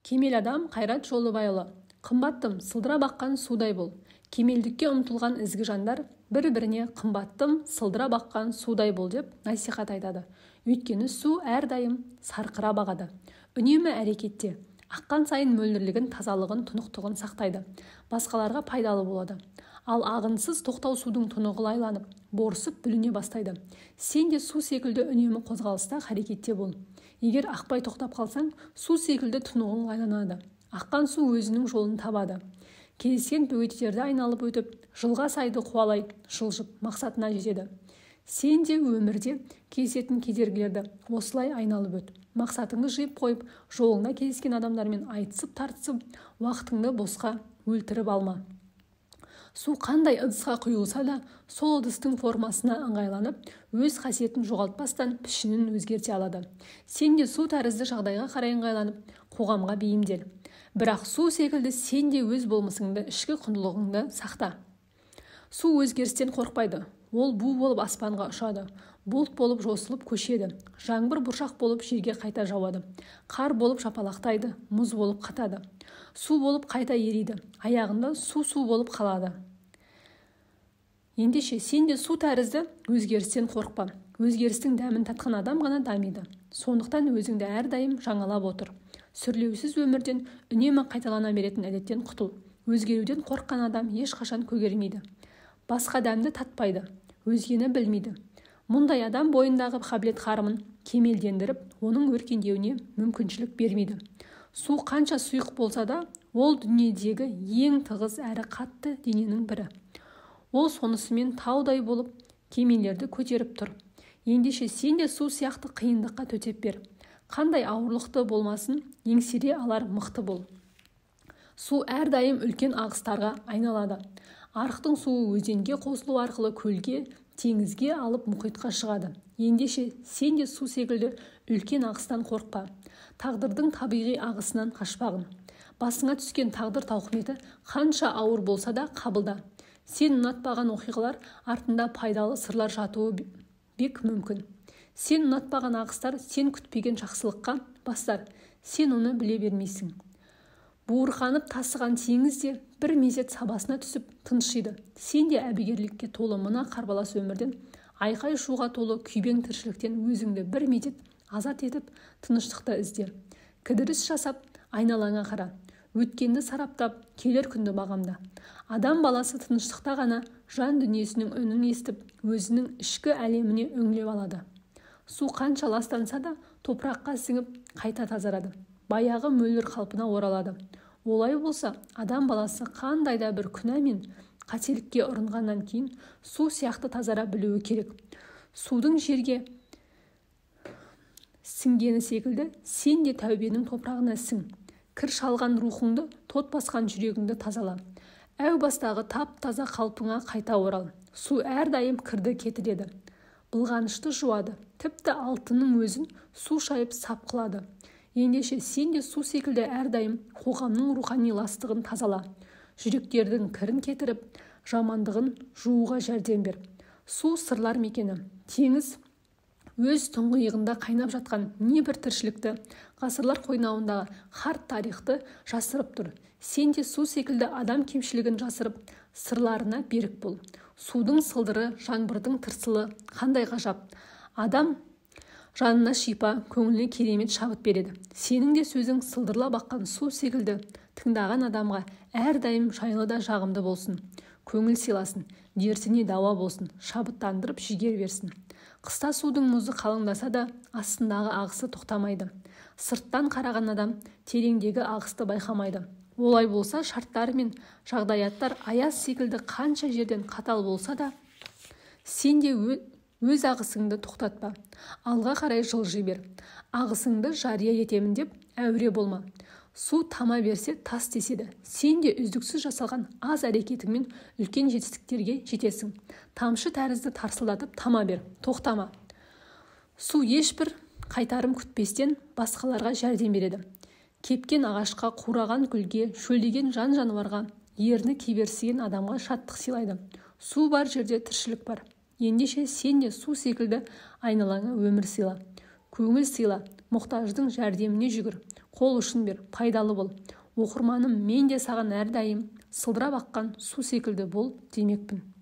Кемел адам Қайрат Жолыбайұлы. Қымбаттым, сылдырап аққан судай бол. Кемелдікке ұмтылған ізгі жандар бір-біріне қымбаттым, сылдырап аққан судай бол деп насихат айтады. Өйткені су әрдайым сарқырап ағады. Үнемі әрекетте. Аққан сайын мөлдірлігін, тазалығын, тұнықтығын сақтайды. Басқаларға пайдалы болады. Ал ағынсыз тоқтау судың тұнығы лайланып, борсып бүліне бастайды. Сен де су секілді үнемі қозғалыста, әрекетте бол. Егер ақпай тоқтап қалсаң, су секілді тұнығың лайланады. Аққан су өзінің жолын табады. Келіскен бөгеттерді айналып өтіп, жылға сайды қуалай, жылжып мақсатына жетеді. Сен де өмірде кездесетін кедергілерді осылай айналып өт. Мақсатыңды жиып қойып, жолыңда кездескен адамдармен айтысып, тартысып, уақытыңды босқа өлтіріп алма. Су қандай ыдысқа құйылса да, сол ыдыстың формасына ыңғайланып, өз қасиетін жоғалтпастан пішінін өзгерте алады. Сен де су тәрізді жағдайға қарай ыңғайланып, қоғамға бейімдел. Бірақ су секілді сен де өз болмысыңды, ішкі құндылығыңды сақта. Су өзгерістен қорқпайды. Ол бу болып аспанға ұшады. Бұлт болып жосылып көшеді. Жаңбыр бұршақ болып жерге қайта жауады. Қар болып жапалақтайды, мұз болып қатады. Су болып қайта ериді. Аяғында су болып қалады. Ендеше сен де су тәрізді өзгерістен қорқпа. Өзгерістің дәмін татқан адам ғана дамиды. Сондықтан өзіңді әрдайым жаңалап отыр. Сүрлеусіз өмірден үнемі қайталана беретін әдеттен құтыл. Өзгеруден қорыққан адам ешқашан көгермейді. Басқа дәмді татпайды, өзгені білмейді. Мұндай адам бойындағы қабілет-қарымын кемелдендіріп, оның өркендеуіне мүмкіншілік бермейді. Су қанша сұйық болса да, ол дүниедегі ең тығыз әрі қатты дененің бірі. Ол сонысымен таудай болып кемелерді көтеріп тұр. Ендеше сен де су сияқты қиындыққа төтеп бер. Қандай ауырлықты болмасын, еңсере алар мықты бол. Су әрдайым үлкен ағыстарға айналады. Арықтың суы өзенге қосылу арқылы көлге, теңізге алып мұхитқа шығады. Ендеше сен де су секілді үлкен ағыстан қорықпа. Тағдырдың табиғи ағысынан қашпағын. Басыңа түскен тағдыр тауқыметі қанша ауыр болса да қабылда. Сен ұнатпаған оқиғалар артында пайдалы сырлар жатуы бек мүмкін. Сен ұнатпаған ағыстар сен күтпеген жақсылыққа бастар. Сен оны біле бермейсің. Буырқанып тасыған теңіз де бір мезет сабасына түсіп тыншиды. Сен де әбігерлікке толы мына қарбалас өмірден, айқай шуға толы күйбең тіршіліктен өзіңді бір мезет азат етіп тыныштықты ізде. Кідіріс жасап айналаңа қара. Өткенді сараптап келер күнді бағамда. Адам баласы тыныштықта ғана жан дүниесінің үнін естіп, өзінің ішкі әлеміне үңіліп алады. Су қанша ластанса да топыраққа сіңіп қайта тазарады. Баяғы мөлдір қалпына оралады. Олай болса, адам баласы қандай да бір күнә мен қателікке ұрынғаннан кейін су сияқты тазара білуі керек. Судың жерге сіңгені секілді, сен де тәубенің топырағына сің. Кір шалған рухыңды, тот басқан жүрегіңді тазала. Әу бастағы тап-таза қалпыңа қайта орал. Су әрдайым кірді кетіреді. Былғанышты жуады. Тіпті алтынның өзін су шайып сап қылады. Ендеше сен де су секілді әрдайым қоғамның рухани ластығын тазала. Жүректердің кірін кетіріп, жамандығын жууға жәрдем бер. Су сырлар мекені. Теңіз өз тұңғиығында қайнап жатқан небір тіршілікті, ғасырлар қойнауындағы қарт тарихты жасырып тұр. Сен де су секілді адам кемшілігін жасырып, сырларына берік бол. Судың сылдыры, жаңбырдың тырсылы қандай ғажап. Адам жанына шипа, көңіліне керемет шабыт береді. Сенің де сөзің сылдырлап аққан су секілді тыңдаған адамға әрдайым жайлы да жағымды болсын. Көңіл сыйласын, дертіне дауа болсын, шабыттандырып жігер берсін. Қыста судың мұзы қалыңдаса да, астындағы ағысы тоқтамайды. Сырттан қараған адам тереңдегі ағысты байқамайды. Олай болса, шарттар мен жағдаяттар аяз секілді қанша жерден қатал болса да, сен де өз ағысыңды тоқтатпа. Алға қарай жылжи бер. Ағысыңды жария етемін деп әуре болма. Су тама берсе тас теседі. Сен де үздіксіз жасалған аз әрекетіңмен үлкен жетістіктерге жетесің. Тамшы тәрізді тарсылдатып тама бер, тоқтама. Су ешбір қайтарым күтпестен басқаларға жәрдем береді. Кепкен ағашқа, қураған гүлге, шөлдеген жан-жануарға, ерні кеберсіген адамға шаттық сыйлайды. Су бар жерде тіршілік бар. Ендеше сен де су секілді айналаңа өмір сыйла. Көңіл сыйла, мұқтаждың жәрдеміне жүгір. қол ұшын бер, пайдалы бол. Оқырманым, мен де саған әрдайым сылдырап аққан су секілді бол демекпін.